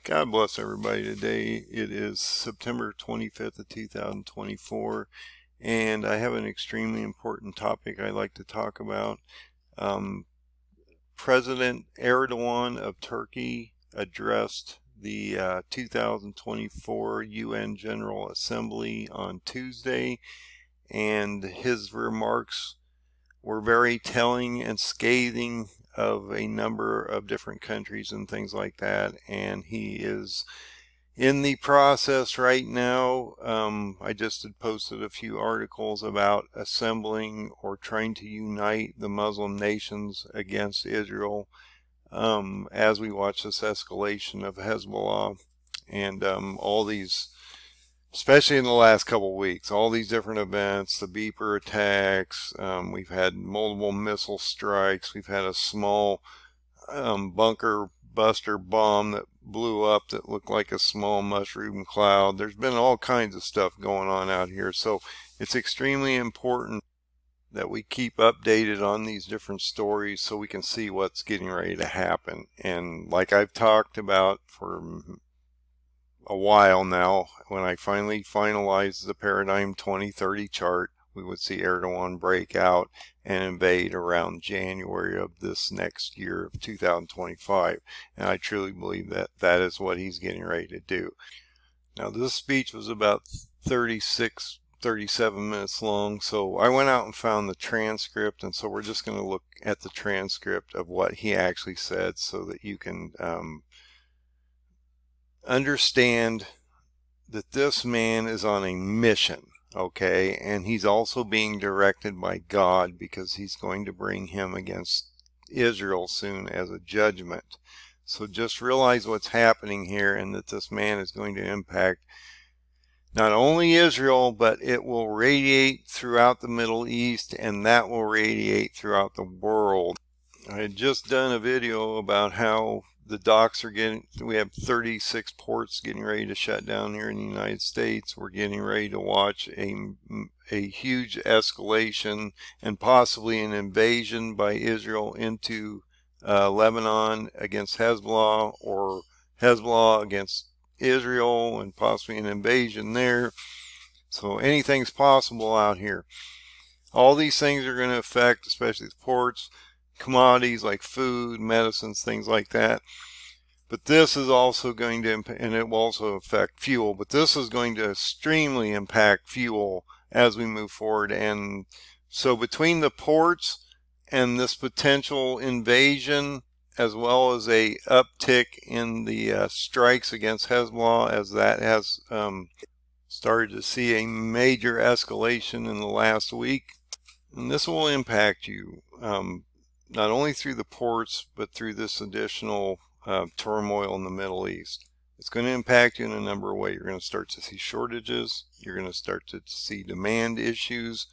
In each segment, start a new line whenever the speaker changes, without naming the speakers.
God bless everybody. Today it is September 25th of 2024, and I have an extremely important topic I'd like to talk about. President Erdogan of Turkey addressed the 2024 UN General Assembly on Tuesday, and his remarks were very telling and scathing of a number of different countries and things like that. And he is in the process right now. I just had posted a few articles about assembling or trying to unite the Muslim nations against Israel as we watch this escalation of Hezbollah and all these, especially in the last couple of weeks, all these different events, the beeper attacks, we've had multiple missile strikes, we've had a small bunker buster bomb that blew up that looked like a small mushroom cloud. There's been all kinds of stuff going on out here, so it's extremely important that we keep updated on these different stories so we can see what's getting ready to happen. And like I've talked about for a while now, when I finally finalized the Paradigm 2030 chart, we would see Erdogan break out and invade around January of this next year of 2025. And I truly believe that that is what he's getting ready to do. Now, this speech was about 37 minutes long, so I went out and found the transcript, and so we're just going to look at the transcript of what he actually said so that you can understand that this man is on a mission, okay? And he's also being directed by God, because he's going to bring him against Israel soon as a judgment. So just realize what's happening here, and that this man is going to impact not only Israel, but it will radiate throughout the Middle East, and that will radiate throughout the world. I had just done a video about how the docks are we have 36 ports getting ready to shut down here in the United States. We're getting ready to watch a huge escalation and possibly an invasion by Israel into Lebanon against Hezbollah, or Hezbollah against Israel, and possibly an invasion there. So anything's possible out here. All these things are going to affect, especially the ports, commodities like food, medicines, things like that. But this is also going to, and it will also affect fuel, but this is going to extremely impact fuel as we move forward. And so between the ports and this potential invasion, as well as a uptick in the strikes against Hezbollah, as that has started to see a major escalation in the last week, and this will impact you not only through the ports, but through this additional turmoil in the Middle East. It's going to impact you in a number of ways. You're going to start to see shortages. You're going to start to see demand issues,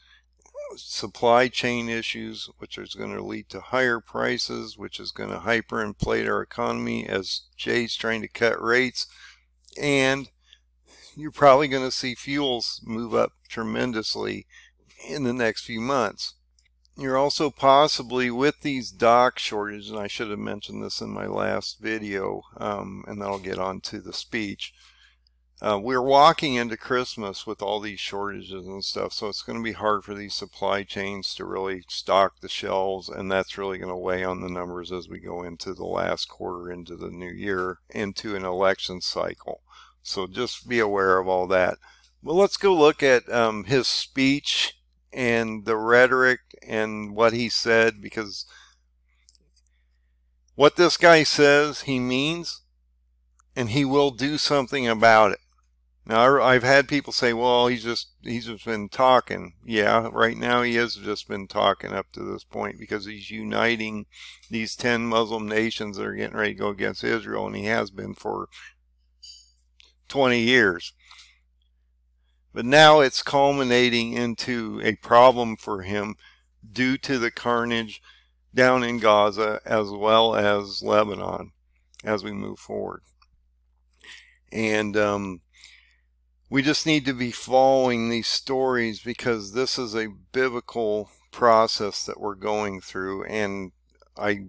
supply chain issues, which is going to lead to higher prices, which is going to hyperinflate our economy as Jay's trying to cut rates. And you're probably going to see fuels move up tremendously in the next few months. You're also possibly, with these dock shortages, and I should have mentioned this in my last video, and then I'll get on to the speech. We're walking into Christmas with all these shortages and stuff, so it's going to be hard for these supply chains to really stock the shelves, and that's really going to weigh on the numbers as we go into the last quarter, into the new year, into an election cycle. So just be aware of all that. Well, let's go look at his speech and the rhetoric and what he said, because what this guy says he means, and he will do something about it. Now, I've had people say, well, he's just been talking. Yeah, right now he has just been talking up to this point, because he's uniting these 10 Muslim nations that are getting ready to go against Israel, and he has been for 20 years. But now it's culminating into a problem for him due to the carnage down in Gaza as well as Lebanon as we move forward. And we just need to be following these stories, because this is a biblical process that we're going through. And I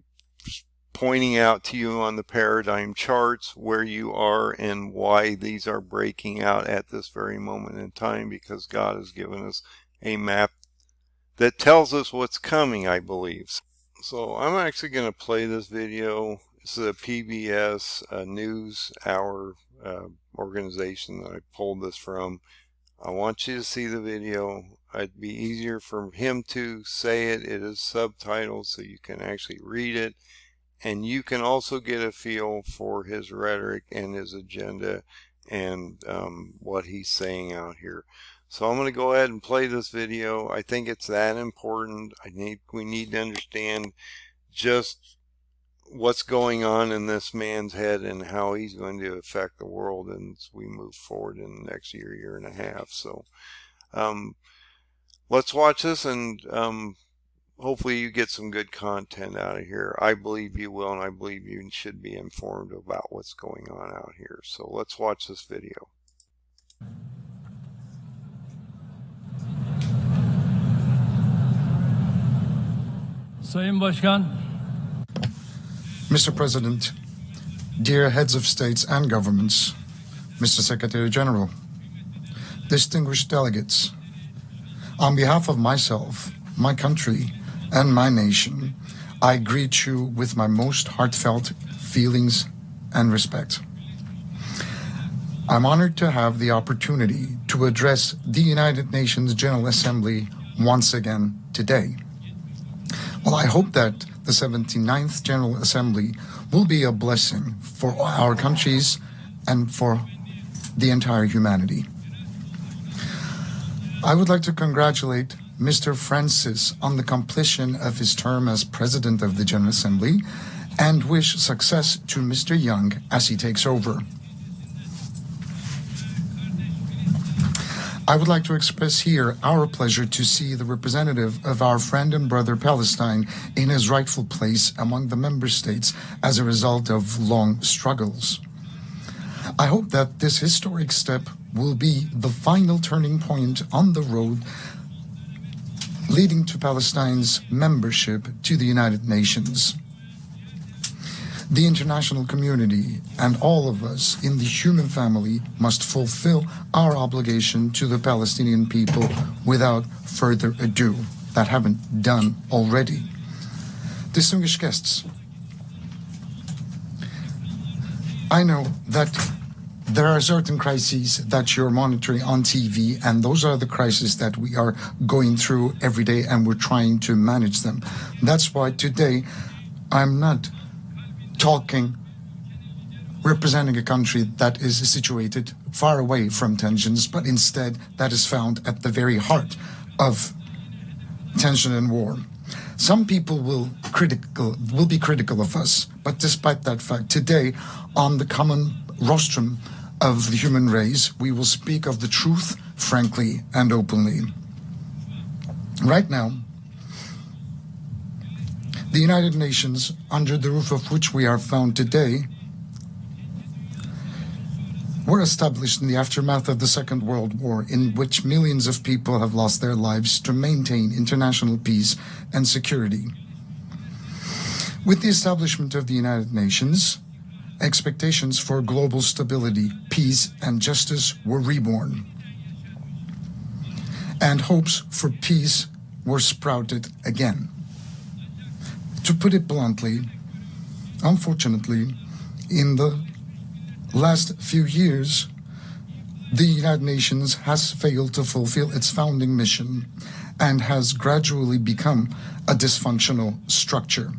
pointing out to you on the paradigm charts where you are and why these are breaking out at this very moment in time, because God has given us a map that tells us what's coming, I believe. So I'm actually going to play this video. This is a PBS News Hour organization that I pulled this from. I want you to see the video. It'd be easier for him to say it. It is subtitled so you can actually read it. And you can also get a feel for his rhetoric and his agenda and what he's saying out here. So I'm going to go ahead and play this video. I think it's that important. We need to understand just what's going on in this man's head and how he's going to affect the world as we move forward in the next year and a half. So let's watch this, and hopefully you get some good content out of here. I believe you will, and I believe you should be informed about what's going on out here. So let's watch this video.
Sayın Başkan,
Mr. President, dear heads of states and governments, Mr. Secretary General, distinguished delegates, on behalf of myself, my country, and my nation, I greet you with my most heartfelt feelings and respect. I'm honored to have the opportunity to address the United Nations General Assembly once again today. Well, I hope that the 79th General Assembly will be a blessing for our countries and for the entire humanity. I would like to congratulate Mr. Francis on the completion of his term as President of the General Assembly and wish success to Mr. Young as he takes over. I would like to express here our pleasure to see the representative of our friend and brother Palestine in his rightful place among the member states as a result of long struggles. I hope that this historic step will be the final turning point on the road leading to Palestine's membership to the United Nations. The international community and all of us in the human family must fulfill our obligation to the Palestinian people without further ado, that haven't done already. Distinguished guests, I know that there are certain crises that you're monitoring on TV, and those are the crises that we are going through every day, and we're trying to manage them. That's why today I'm not representing a country that is situated far away from tensions, but instead that is found at the very heart of tension and war. Some people will be critical of us, but despite that fact, today on the common rostrum of the human race, we will speak of the truth frankly and openly. Right now, the United Nations, under the roof of which we are found today, were established in the aftermath of the Second World War, in which millions of people have lost their lives to maintain international peace and security. With the establishment of the United Nations, expectations for global stability, peace, and justice were reborn. And hopes for peace were sprouted again. To put it bluntly, unfortunately, in the last few years, the United Nations has failed to fulfill its founding mission and has gradually become a dysfunctional structure.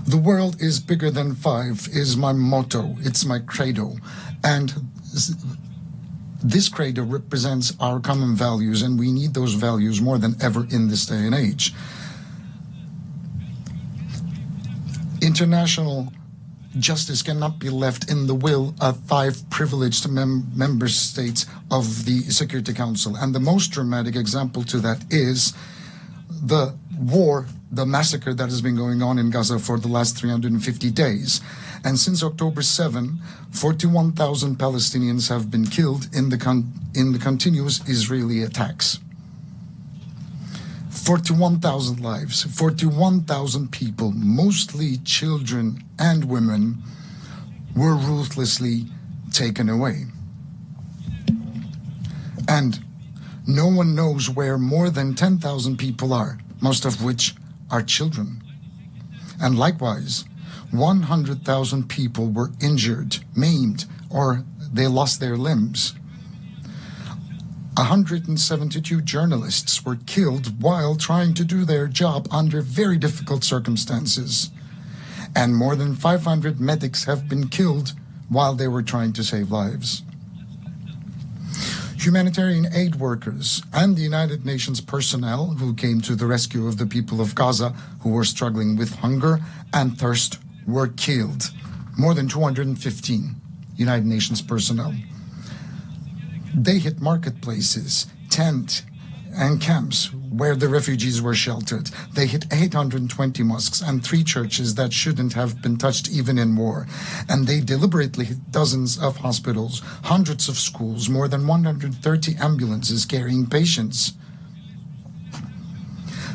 The world is bigger than five is my motto, it's my credo, and this credo represents our common values, and we need those values more than ever in this day and age. International justice cannot be left in the will of five privileged member states of the Security Council. And the most dramatic example to that is the war, the massacre that has been going on in Gaza for the last 350 days. And since October 7, 41,000 Palestinians have been killed in the continuous Israeli attacks. 41,000 lives, 41,000 people, mostly children and women, were ruthlessly taken away. And no one knows where more than 10,000 people are, most of which are children. And likewise, 100,000 people were injured, maimed, or they lost their limbs. 172 journalists were killed while trying to do their job under very difficult circumstances. And more than 500 medics have been killed while they were trying to save lives. Humanitarian aid workers and the United Nations personnel who came to the rescue of the people of Gaza who were struggling with hunger and thirst were killed. More than 215 United Nations personnel. They hit marketplaces, tents, and camps where the refugees were sheltered. They hit 820 mosques and 3 churches that shouldn't have been touched even in war. And they deliberately hit dozens of hospitals, hundreds of schools, more than 130 ambulances carrying patients.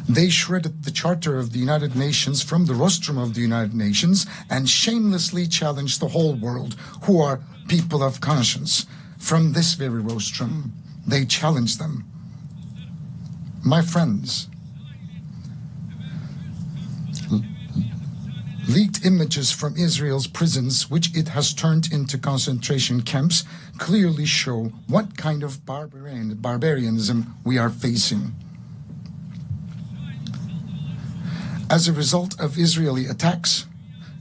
They shredded the Charter of the United Nations from the rostrum of the United Nations and shamelessly challenged the whole world, who are people of conscience. From this very rostrum, they challenged them. My friends, leaked images from Israel's prisons, which it has turned into concentration camps, clearly show what kind of barbarianism we are facing. As a result of Israeli attacks,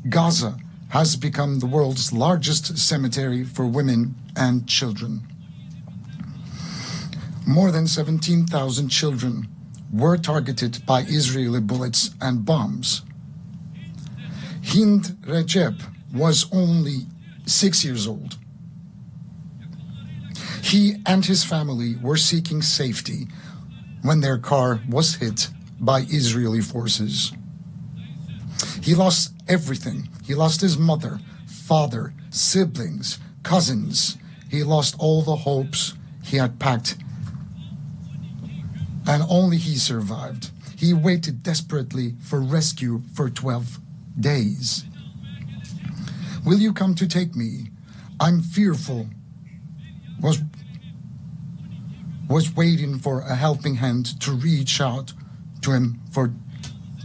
Gaza has become the world's largest cemetery for women and children. More than 17,000 children were targeted by Israeli bullets and bombs. Hind Recep was only 6 years old. He and his family were seeking safety when their car was hit by Israeli forces. He lost everything. He lost his mother, father, siblings, cousins. He lost all the hopes he had packed, and only he survived. He waited desperately for rescue for 12 days. Will you come to take me? I'm fearful. Was waiting for a helping hand to reach out to him for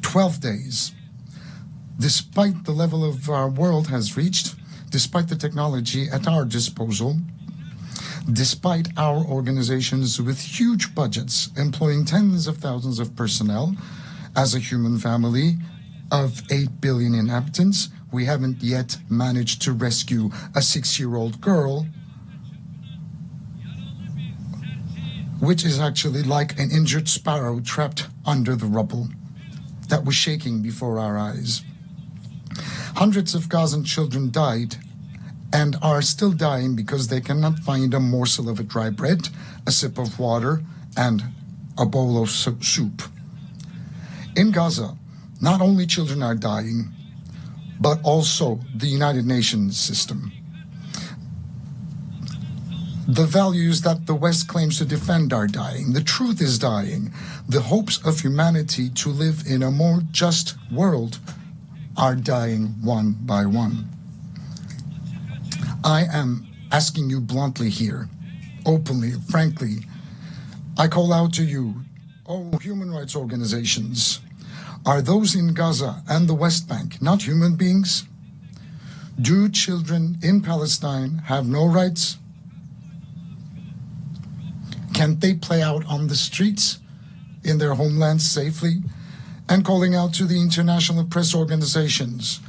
12 days. Despite the level of our world has reached, despite the technology at our disposal, despite our organizations with huge budgets employing tens of thousands of personnel, as a human family of 8 billion inhabitants, we haven't yet managed to rescue a 6-year-old girl, which is actually like an injured sparrow trapped under the rubble that was shaking before our eyes. Hundreds of Gazan children died and are still dying because they cannot find a morsel of a dry bread, a sip of water, and a bowl of soup. In Gaza, not only children are dying, but also the United Nations system. The values that the West claims to defend are dying. The truth is dying. The hopes of humanity to live in a more just world are dying one by one. I am asking you bluntly here, openly, frankly. I call out to you, oh, human rights organizations. Are those in Gaza and the West Bank not human beings? Do children in Palestine have no rights? Can't they play out on the streets in their homelands safely? And calling out to the international press organizations,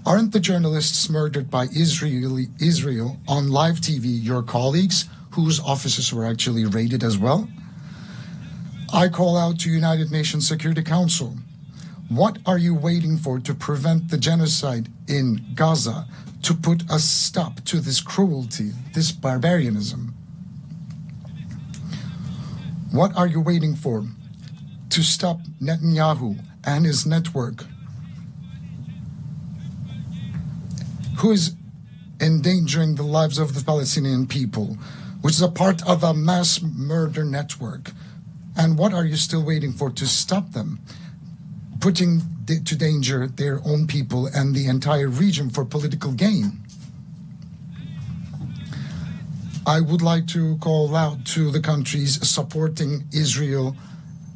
aren't the journalists murdered by Israel on live TV your colleagues whose offices were actually raided as well? I call out to United Nations Security Council. What are you waiting for to prevent the genocide in Gaza, to put a stop to this cruelty, this barbarianism? What are you waiting for to stop Netanyahu and his network, who is endangering the lives of the Palestinian people, which is a part of a mass murder network And what are you still waiting for to stop them, putting to danger their own people and the entire region for political gain? I would like to call out to the countries supporting Israel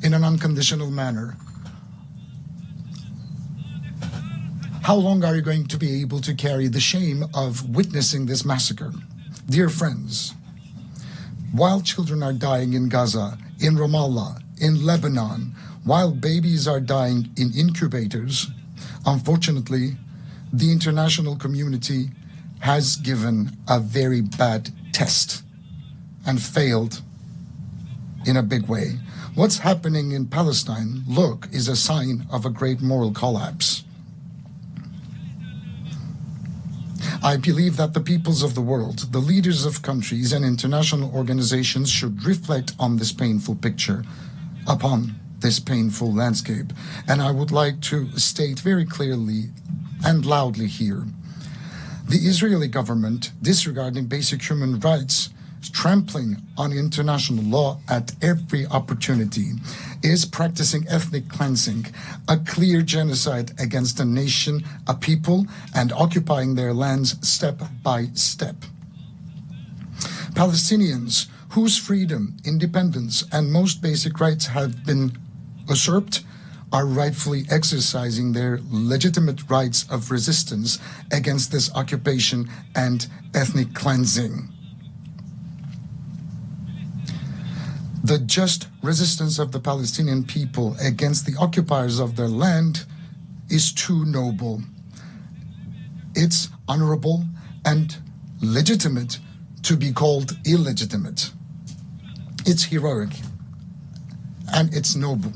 in an unconditional manner. How long are you going to be able to carry the shame of witnessing this massacre? Dear friends, while children are dying in Gaza, in Ramallah, in Lebanon, while babies are dying in incubators, unfortunately, the international community has given a very bad test and failed in a big way. What's happening in Palestine, look, is a sign of a great moral collapse. I believe that the peoples of the world, the leaders of countries and international organizations should reflect on this painful picture, upon this painful landscape. And I would like to state very clearly and loudly here, the Israeli government, disregarding basic human rights, trampling on international law at every opportunity, is practicing ethnic cleansing, a clear genocide against a nation, a people, and occupying their lands step by step. Palestinians, whose freedom, independence, and most basic rights have been usurped, are rightfully exercising their legitimate rights of resistance against this occupation and ethnic cleansing. The just resistance of the Palestinian people against the occupiers of their land is too noble. It's honorable and legitimate to be called illegitimate. It's heroic and it's noble.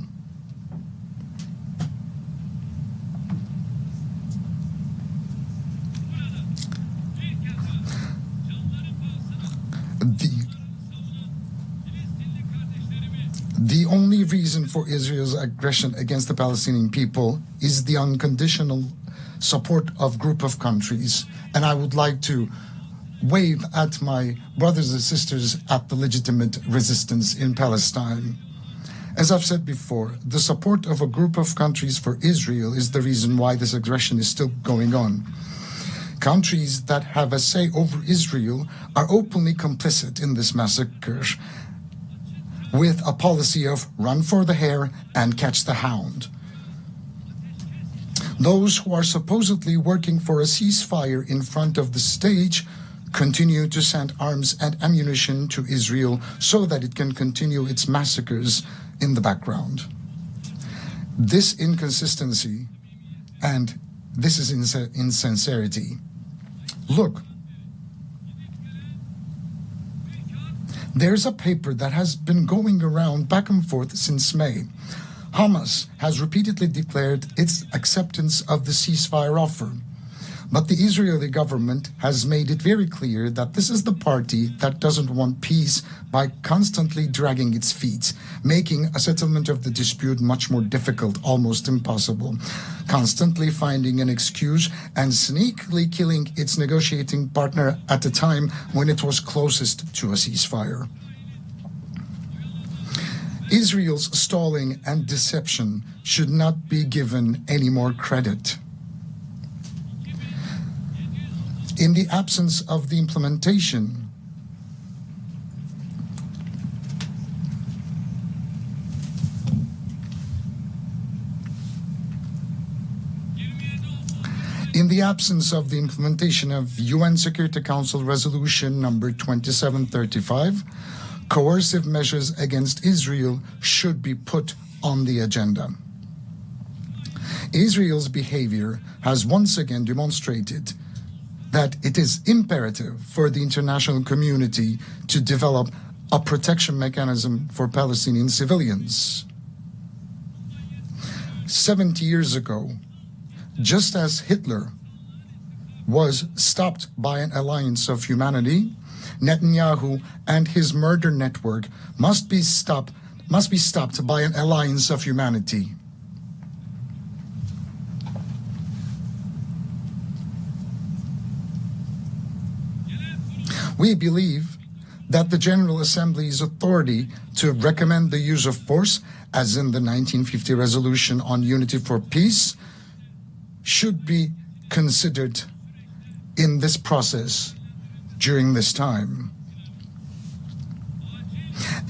The only reason for Israel's aggression against the Palestinian people is the unconditional support of a group of countries. And I would like to wave at my brothers and sisters at the legitimate resistance in Palestine. As I've said before, the support of a group of countries for Israel is the reason why this aggression is still going on. Countries that have a say over Israel are openly complicit in this massacre, with a policy of run for the hare and catch the hound. Those who are supposedly working for a ceasefire in front of the stage continue to send arms and ammunition to Israel so that it can continue its massacres in the background. This inconsistency and this is insincerity. Look, there's a paper that has been going around back and forth since May. Hamas has repeatedly declared its acceptance of the ceasefire offer. But the Israeli government has made it very clear that this is the party that doesn't want peace by constantly dragging its feet, making a settlement of the dispute much more difficult, almost impossible, constantly finding an excuse and sneakily killing its negotiating partner at a time when it was closest to a ceasefire. Israel's stalling and deception should not be given any more credit. In the absence of the implementation, of UN Security Council Resolution number 2735, coercive measures against Israel should be put on the agenda. Israel's behavior has once again demonstrated that it is imperative for the international community to develop a protection mechanism for Palestinian civilians. 70 years ago, just as Hitler was stopped by an alliance of humanity, Netanyahu and his murder network must be stopped by an alliance of humanity. We believe that the General Assembly's authority to recommend the use of force, as in the 1950 resolution on unity for peace, should be considered in this process during this time.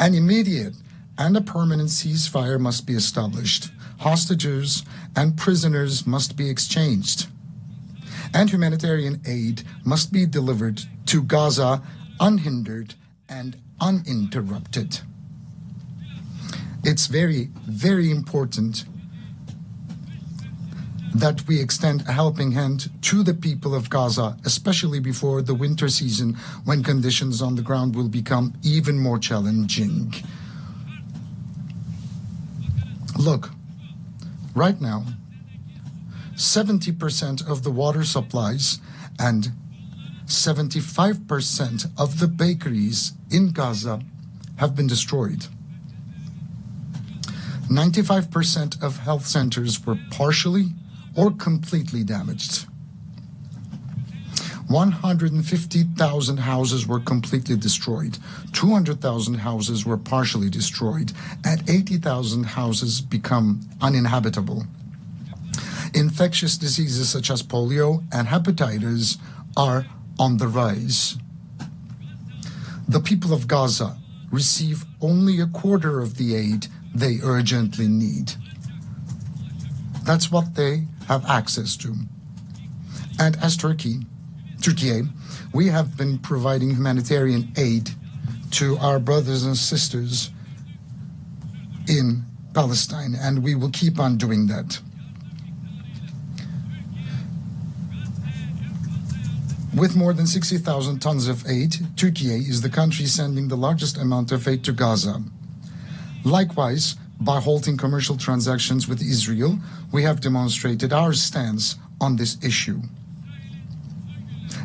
An immediate and a permanent ceasefire must be established. Hostages and prisoners must be exchanged. And humanitarian aid must be delivered to Gaza unhindered and uninterrupted. It's very, very important that we extend a helping hand to the people of Gaza, especially before the winter season, when conditions on the ground will become even more challenging. Look, right now, 70% of the water supplies and 75% of the bakeries in Gaza have been destroyed. 95% of health centers were partially or completely damaged. 150,000 houses were completely destroyed. 200,000 houses were partially destroyed, and 80,000 houses become uninhabitable. Infectious diseases such as polio and hepatitis are on the rise. The people of Gaza receive only a quarter of the aid they urgently need. That's what they have access to. And as Turkey, we have been providing humanitarian aid to our brothers and sisters in Palestine, and we will keep on doing that. With more than 60,000 tons of aid, Turkey is the country sending the largest amount of aid to Gaza. Likewise, by halting commercial transactions with Israel, we have demonstrated our stance on this issue.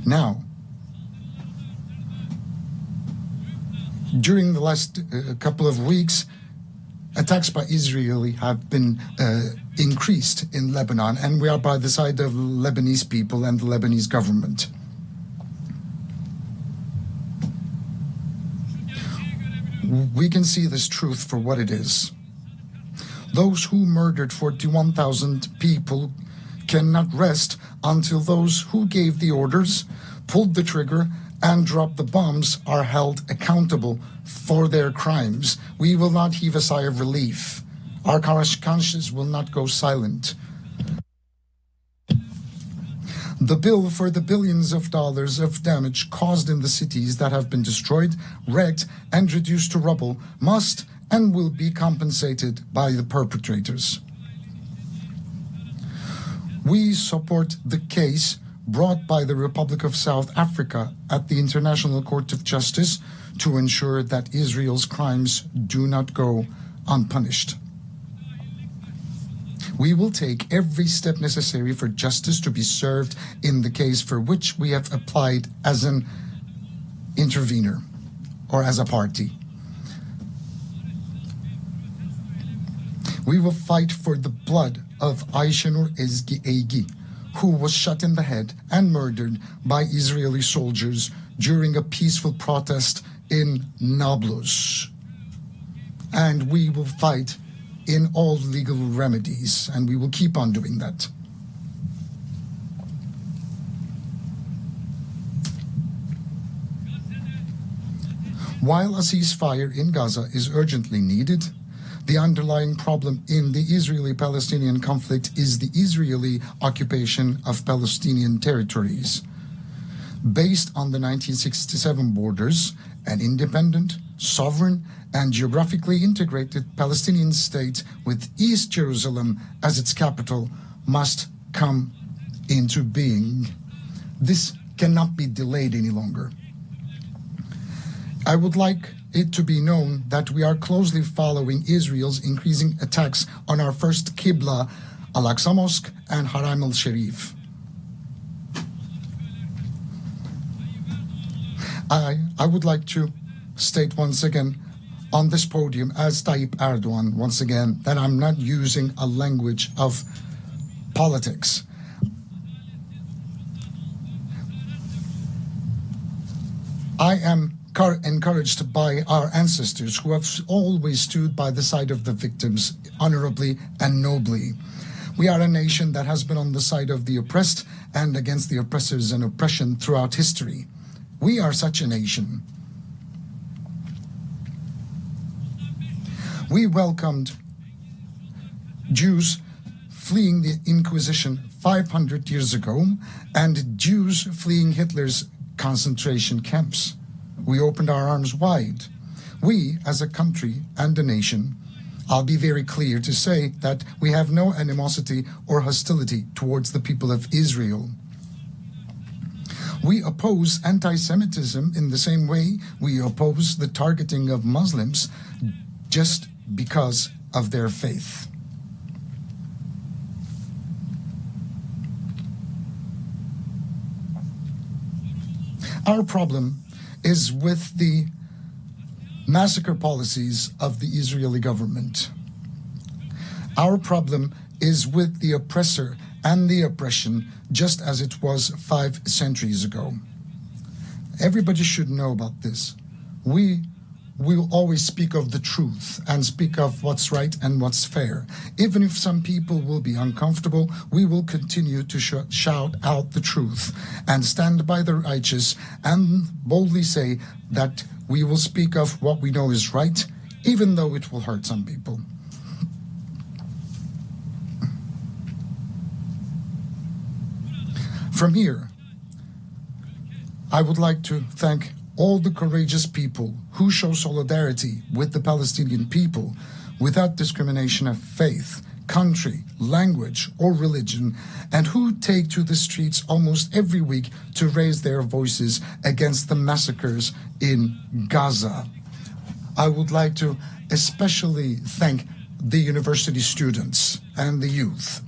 Now, during the last couple of weeks, attacks by Israeli have been increased in Lebanon, and we are by the side of Lebanese people and the Lebanese government. We can see this truth for what it is. Those who murdered 41,000 people cannot rest until those who gave the orders, pulled the trigger, and dropped the bombs are held accountable for their crimes. We will not heave a sigh of relief. Our conscience will not go silent. The bill for the billions of dollars of damage caused in the cities that have been destroyed, wrecked, and reduced to rubble must and will be compensated by the perpetrators. We support the case brought by the Republic of South Africa at the International Court of Justice to ensure that Israel's crimes do not go unpunished. We will take every step necessary for justice to be served in the case for which we have applied as an intervener or as a party. We will fight for the blood of Ayşenur Ezgi Egi, who was shot in the head and murdered by Israeli soldiers during a peaceful protest in Nablus. And we will fight in all legal remedies, and we will keep on doing that. While a ceasefire in Gaza is urgently needed, the underlying problem in the Israeli-Palestinian conflict is the Israeli occupation of Palestinian territories. Based on the 1967 borders, an independent, sovereign, and geographically integrated Palestinian state with East Jerusalem as its capital must come into being. This cannot be delayed any longer. I would like it to be known that we are closely following Israel's increasing attacks on our first Qibla, Al-Aqsa Mosque and Haram al-Sharif. I would like to state once again on this podium as Tayyip Erdoğan, once again, that I'm not using a language of politics. I am encouraged by our ancestors who have always stood by the side of the victims honorably and nobly. We are a nation that has been on the side of the oppressed and against the oppressors and oppression throughout history. We are such a nation. We welcomed Jews fleeing the Inquisition 500 years ago and Jews fleeing Hitler's concentration camps. We opened our arms wide. We, as a country and a nation, I'll be very clear to say that we have no animosity or hostility towards the people of Israel. We oppose anti-Semitism in the same way we oppose the targeting of Muslims just because of their faith. Our problem is with the massacre policies of the Israeli government. Our problem is with the oppressor and the oppression, just as it was 5 centuries ago. Everybody should know about this. We will always speak of the truth and speak of what's right and what's fair. Even if some people will be uncomfortable, we will continue to shout out the truth and stand by the righteous and boldly say that we will speak of what we know is right, even though it will hurt some people. From here, I would like to thank all the courageous people who show solidarity with the Palestinian people without discrimination of faith, country, language, or religion, and who take to the streets almost every week to raise their voices against the massacres in Gaza. I would like to especially thank the university students and the youth.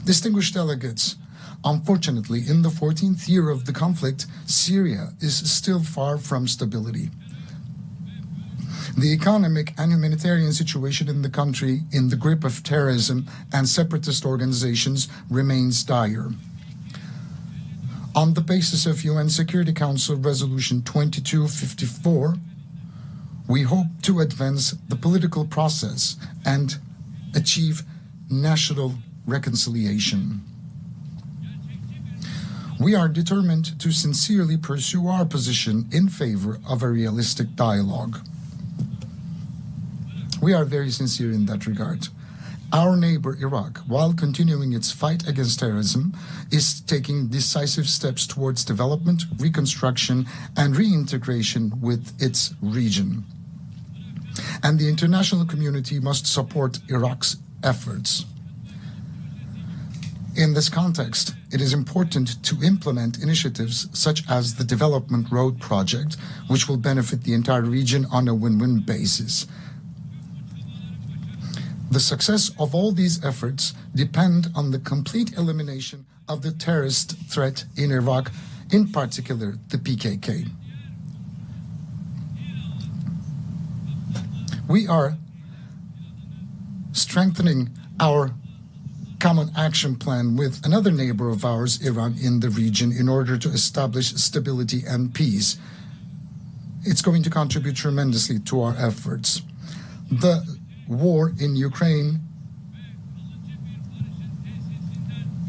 Distinguished delegates, unfortunately, in the 14th year of the conflict, Syria is still far from stability. The economic and humanitarian situation in the country, in the grip of terrorism and separatist organizations, remains dire. On the basis of UN Security Council Resolution 2254, we hope to advance the political process and achieve national reconciliation. We are determined to sincerely pursue our position in favor of a realistic dialogue. We are very sincere in that regard. Our neighbor Iraq, while continuing its fight against terrorism, is taking decisive steps towards development, reconstruction, and reintegration with its region. And the international community must support Iraq's efforts. In this context, it is important to implement initiatives such as the Development Road Project, which will benefit the entire region on a win-win basis. The success of all these efforts depend on the complete elimination of the terrorist threat in Iraq, in particular the PKK. We are strengthening our common action plan with another neighbor of ours, Iran, in the region in order to establish stability and peace. It's going to contribute tremendously to our efforts. The war in Ukraine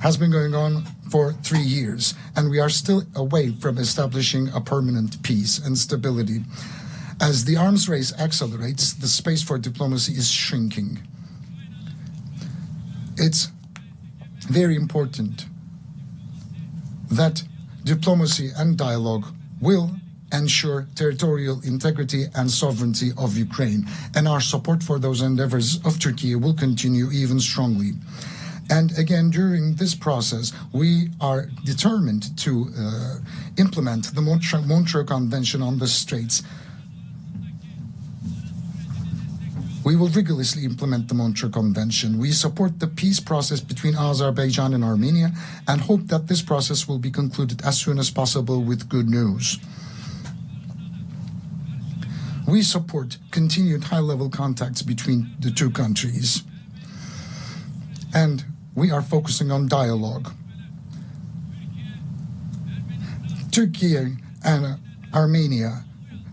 has been going on for 3 years, and we are still away from establishing a permanent peace and stability. As the arms race accelerates, the space for diplomacy is shrinking. It's very important that diplomacy and dialogue will ensure territorial integrity and sovereignty of Ukraine, and our support for those endeavors of Turkey will continue even strongly. And again, during this process, we are determined to implement the Montreux Convention on the Straits. We will rigorously implement the Montreux Convention. We support the peace process between Azerbaijan and Armenia and hope that this process will be concluded as soon as possible with good news. We support continued high-level contacts between the two countries. And we are focusing on dialogue. Turkey and Armenia.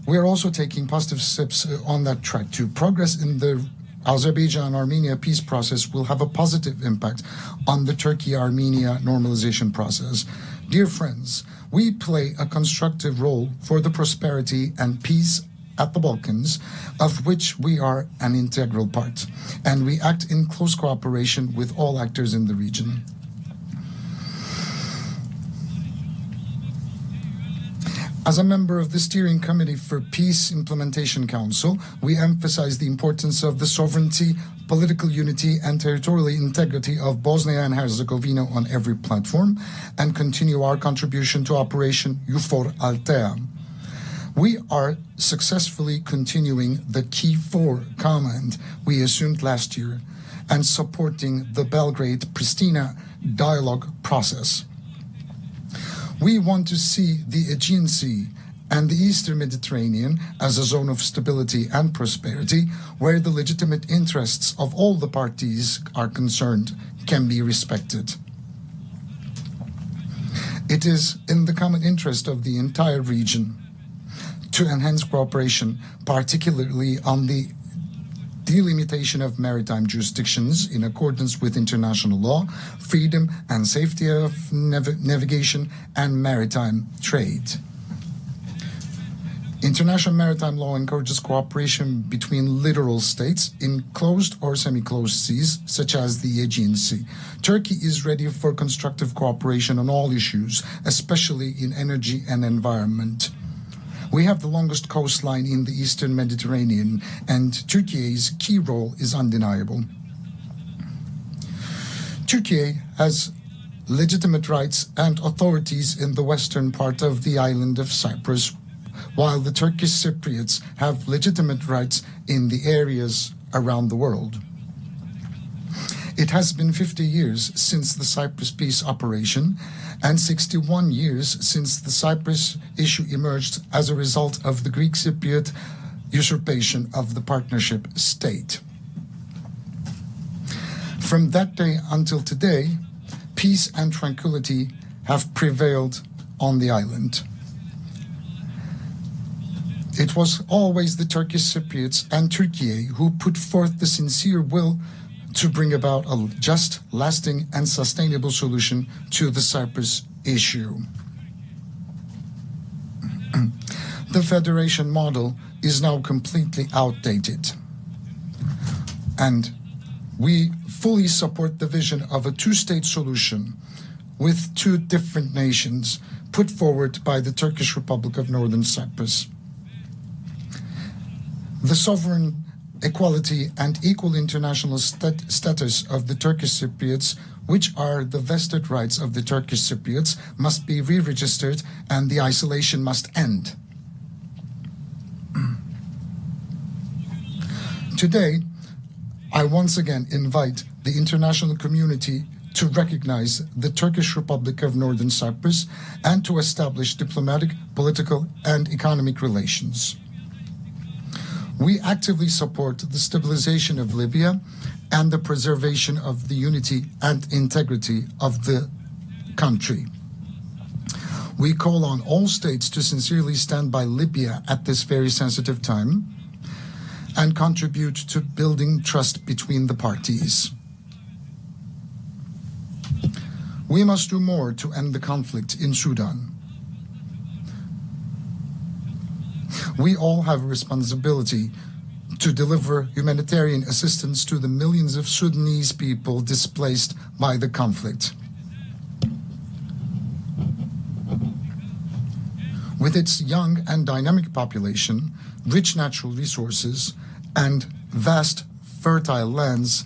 We are also taking positive steps on that track too. Progress in the Azerbaijan-Armenia peace process will have a positive impact on the Turkey-Armenia normalization process. Dear friends, we play a constructive role for the prosperity and peace at the Balkans, of which we are an integral part, and we act in close cooperation with all actors in the region. As a member of the Steering Committee for Peace Implementation Council, we emphasize the importance of the sovereignty, political unity, and territorial integrity of Bosnia and Herzegovina on every platform, and continue our contribution to Operation EUFOR Althea. We are successfully continuing the Key 4 command we assumed last year and supporting the Belgrade-Pristina dialogue process. We want to see the Aegean Sea and the Eastern Mediterranean as a zone of stability and prosperity where the legitimate interests of all the parties are concerned can be respected. It is in the common interest of the entire region to enhance cooperation, particularly on the delimitation of maritime jurisdictions in accordance with international law, freedom and safety of navigation, and maritime trade. International maritime law encourages cooperation between littoral states in closed or semi-closed seas, such as the Aegean Sea. Turkey is ready for constructive cooperation on all issues, especially in energy and environment. We have the longest coastline in the Eastern Mediterranean, and Turkey's key role is undeniable. Turkey has legitimate rights and authorities in the western part of the island of Cyprus, while the Turkish Cypriots have legitimate rights in the areas around the world. It has been 50 years since the Cyprus peace operation and 61 years since the Cyprus issue emerged as a result of the Greek Cypriot usurpation of the partnership state. From that day until today, peace and tranquility have prevailed on the island. It was always the Turkish Cypriots and Turkey who put forth the sincere will to bring about a just, lasting, and sustainable solution to the Cyprus issue. The federation model is now completely outdated, and we fully support the vision of a two-state solution with two different nations put forward by the Turkish Republic of Northern Cyprus. The sovereign equality and equal international status of the Turkish Cypriots, which are the vested rights of the Turkish Cypriots, must be re-registered and the isolation must end. Today, I once again invite the international community to recognize the Turkish Republic of Northern Cyprus and to establish diplomatic, political, and economic relations. We actively support the stabilization of Libya and the preservation of the unity and integrity of the country. We call on all states to sincerely stand by Libya at this very sensitive time and contribute to building trust between the parties. We must do more to end the conflict in Sudan. We all have a responsibility to deliver humanitarian assistance to the millions of Sudanese people displaced by the conflict. With its young and dynamic population, rich natural resources, and vast fertile lands,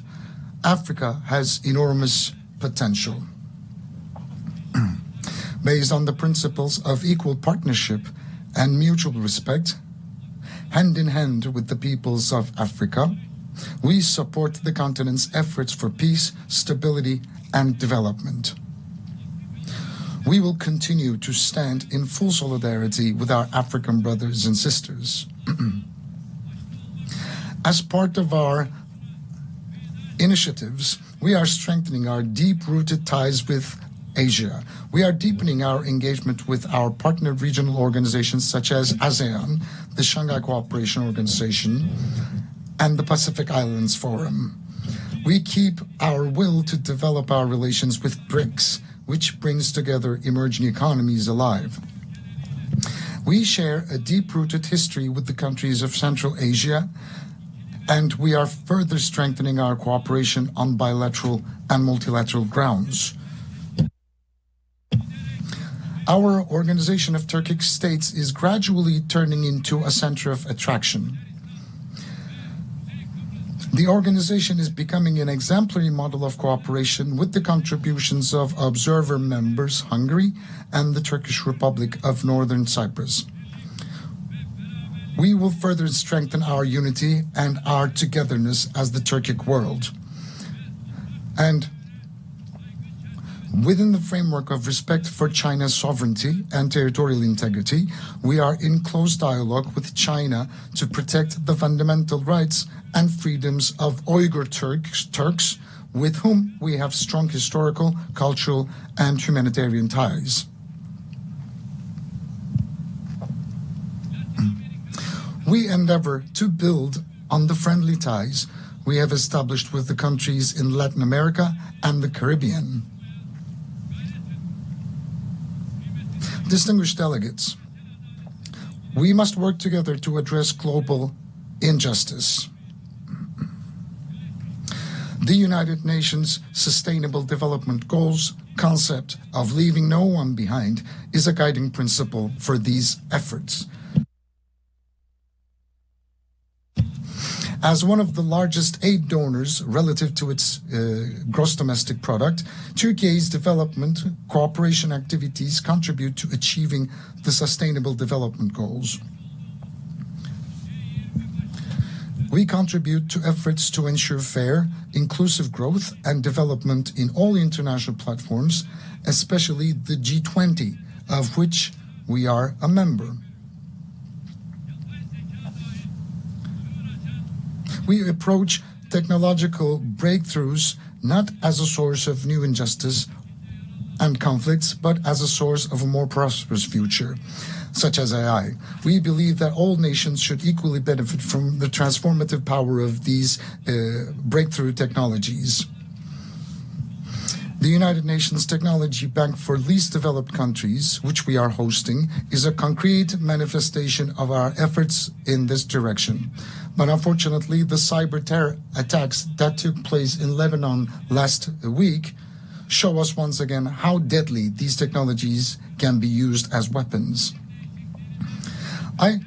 Africa has enormous potential. Based on the principles of equal partnership and mutual respect, hand in hand with the peoples of Africa, we support the continent's efforts for peace, stability, and development. We will continue to stand in full solidarity with our African brothers and sisters. As part of our initiatives, we are strengthening our deep-rooted ties with Asia. We are deepening our engagement with our partner regional organizations such as ASEAN, the Shanghai Cooperation Organization, and the Pacific Islands Forum. We keep our will to develop our relations with BRICS, which brings together emerging economies alive. We share a deep-rooted history with the countries of Central Asia, and we are further strengthening our cooperation on bilateral and multilateral grounds. Our Organization of Turkish States is gradually turning into a center of attraction. The organization is becoming an exemplary model of cooperation with the contributions of observer members Hungary and the Turkish Republic of Northern Cyprus. We will further strengthen our unity and our togetherness as the Turkic world. And within the framework of respect for China's sovereignty and territorial integrity, we are in close dialogue with China to protect the fundamental rights and freedoms of Uyghur Turks, with whom we have strong historical, cultural, and humanitarian ties. We endeavor to build on the friendly ties we have established with the countries in Latin America and the Caribbean. Distinguished delegates, we must work together to address global injustice. The United Nations Sustainable Development Goals concept of leaving no one behind is a guiding principle for these efforts. As one of the largest aid donors relative to its gross domestic product, Turkey's development cooperation activities contribute to achieving the Sustainable Development Goals. We contribute to efforts to ensure fair, inclusive growth and development in all international platforms, especially the G20, of which we are a member. We approach technological breakthroughs not as a source of new injustice and conflicts, but as a source of a more prosperous future, such as AI. We believe that all nations should equally benefit from the transformative power of these breakthrough technologies. The United Nations Technology Bank for Least Developed Countries, which we are hosting, is a concrete manifestation of our efforts in this direction. But unfortunately, the cyber terror attacks that took place in Lebanon last week show us once again how deadly these technologies can be used as weapons. I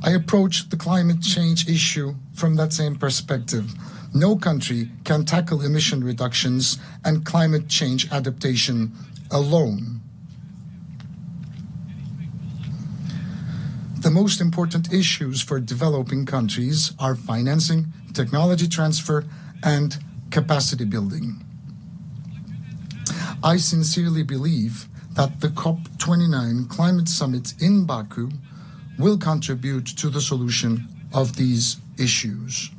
approach the climate change issue from that same perspective. No country can tackle emission reductions and climate change adaptation alone. The most important issues for developing countries are financing, technology transfer, and capacity building. I sincerely believe that the COP29 climate summit in Baku will contribute to the solution of these issues.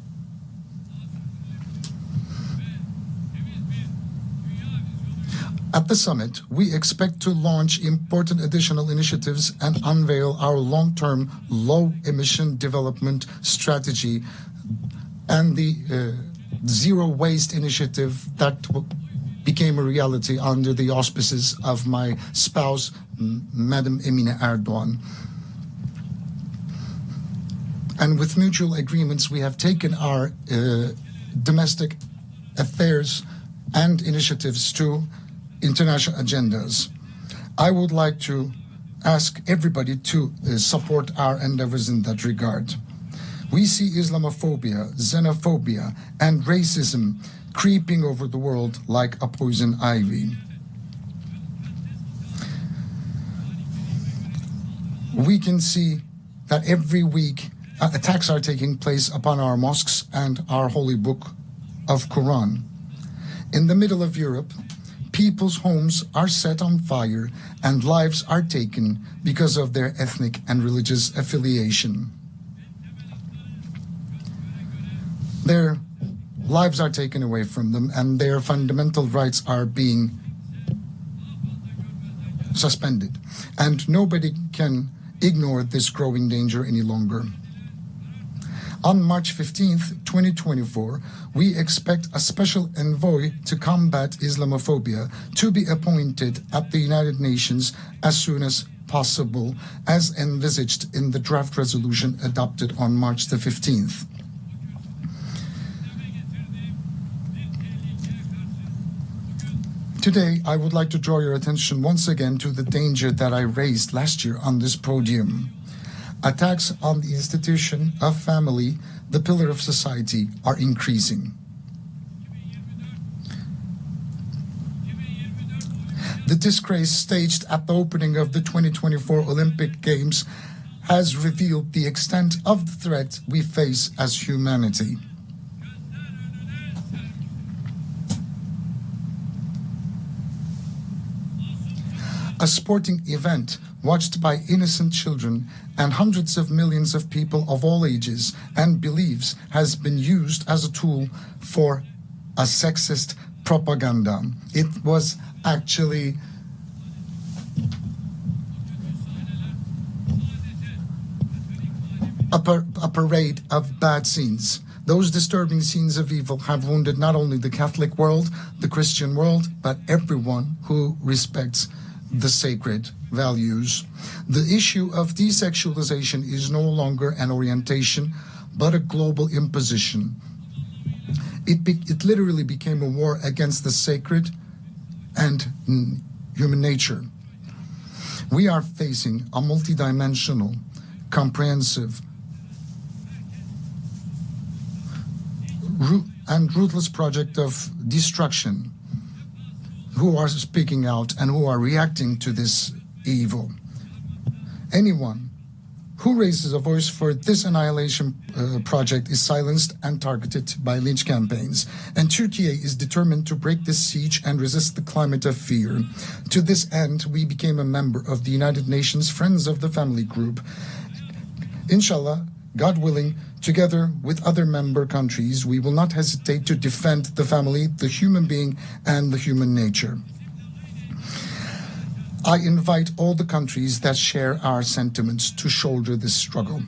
At the summit, we expect to launch important additional initiatives and unveil our long-term low-emission development strategy and the zero waste initiative that became a reality under the auspices of my spouse, Madam Emine Erdogan. And with mutual agreements, we have taken our domestic affairs and initiatives to international agendas. I would like to ask everybody to support our endeavors in that regard. We see Islamophobia, xenophobia, and racism creeping over the world like a poison ivy. We can see that every week attacks are taking place upon our mosques and our holy book of Quran. In the middle of Europe, people's homes are set on fire and lives are taken because of their ethnic and religious affiliation. There lives are taken away from them, and their fundamental rights are being suspended. And nobody can ignore this growing danger any longer. On March 15th, 2024, we expect a special envoy to combat Islamophobia to be appointed at the United Nations as soon as possible, as envisaged in the draft resolution adopted on March the 15th. Today, I would like to draw your attention once again to the danger that I raised last year on this podium. Attacks on the institution of family, the pillar of society, are increasing. The disgrace staged at the opening of the 2024 Olympic Games has revealed the extent of the threat we face as humanity. A sporting event watched by innocent children and hundreds of millions of people of all ages and beliefs has been used as a tool for a sexist propaganda. It was actually a parade of bad scenes. Those disturbing scenes of evil have wounded not only the Catholic world, the Christian world, but everyone who respects the sacred values. The issue of desexualization is no longer an orientation, but a global imposition. It literally became a war against the sacred and human nature. We are facing a multidimensional, comprehensive, and ruthless project of destruction, who are speaking out and who are reacting to this evil. Anyone who raises a voice for this annihilation project is silenced and targeted by lynch campaigns. And Turkey is determined to break this siege and resist the climate of fear. To this end, we became a member of the United Nations Friends of the Family Group. Inshallah, God willing, together with other member countries, we will not hesitate to defend the family, the human being, and the human nature. I invite all the countries that share our sentiments to shoulder this struggle.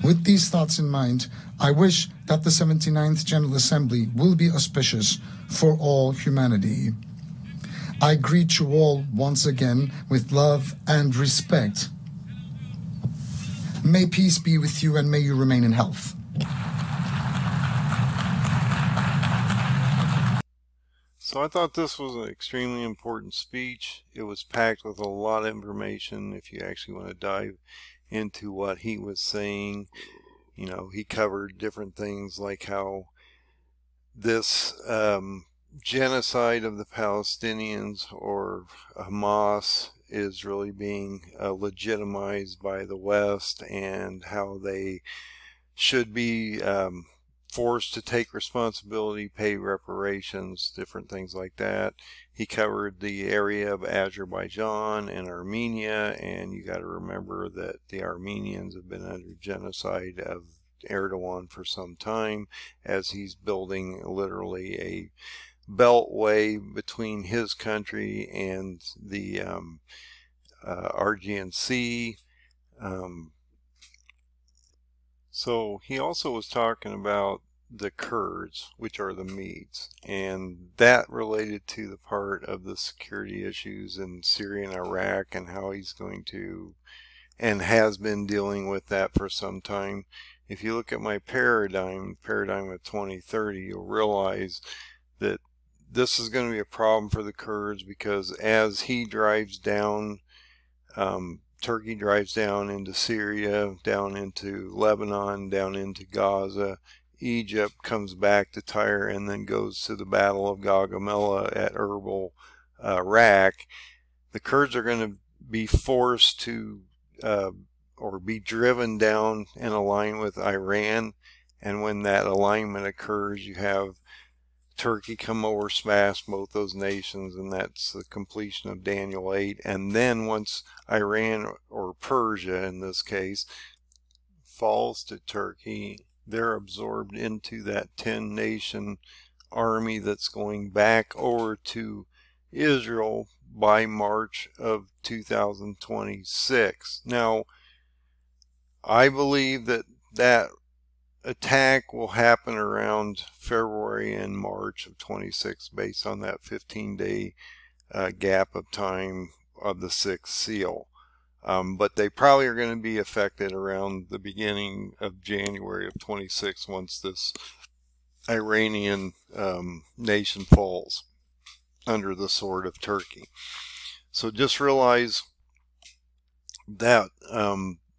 With these thoughts in mind, I wish that the 79th General Assembly will be auspicious for all humanity. I greet you all once again with love and respect. May peace be with you and may you remain in health.
So I thought this was an extremely important speech. It was packed with a lot of information. If you actually want to dive into what he was saying, you know, he covered different things like how this genocide of the Palestinians or Hamas is really being legitimized by the West, and how they should be forced to take responsibility, pay reparations, different things like that. He covered the area of Azerbaijan and Armenia, and you got to remember that the Armenians have been under genocide of Erdogan for some time, as he's building literally a beltway between his country and the Aegean Sea. So he also was talking about the Kurds, which are the Medes, and that related to the part of the security issues in Syria and Iraq, and how he's going to and has been dealing with that for some time. If you look at my paradigm of 2030, you'll realize that this is going to be a problem for the Kurds, because as he drives down, Turkey drives down into Syria, down into Lebanon, down into Gaza, Egypt comes back to Tyre, and then goes to the Battle of Gaugamela at Erbil, Iraq. The Kurds are going to be forced to or be driven down and align with Iran, and when that alignment occurs, you have Turkey come over, smash both those nations, and that's the completion of Daniel 8. And then once Iran, or Persia in this case, falls to Turkey, they're absorbed into that 10-nation army that's going back over to Israel by March of 2026. Now, I believe that that attack will happen around February and March of 26 based on that 15-day gap of time of the sixth seal. But they probably are going to be affected around the beginning of January of 26 once this Iranian nation falls under the sword of Turkey. So just realize that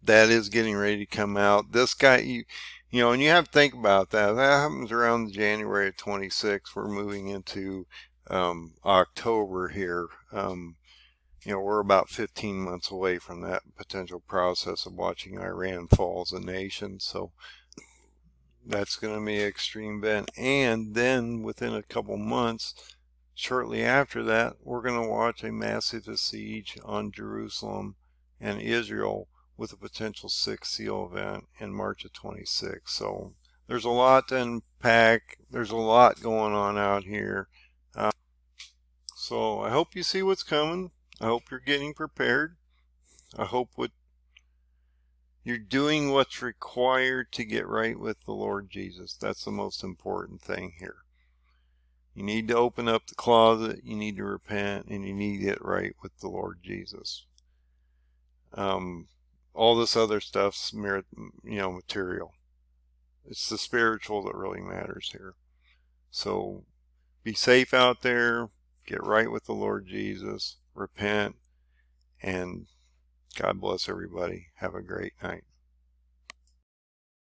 that is getting ready to come out. This guy, you know, and you have to think about that. That happens around January of 26. We're moving into October here. You know, we're about 15 months away from that potential process of watching Iran fall as a nation. So that's going to be an extreme event. And then within a couple months, shortly after that, we're going to watch a massive siege on Jerusalem and Israel with a potential sixth seal event in March of 26. So there's a lot to unpack. There's a lot going on out here. So I hope you see what's coming. I hope you're getting prepared. I hope you're doing what's required to get right with the Lord Jesus. That's the most important thing here. You need to open up the closet, you need to repent, and you need to get right with the Lord Jesus. All this other stuff's material. It's the spiritual that really matters here. So be safe out there, get right with the Lord Jesus, repent, and God bless everybody. Have a great night.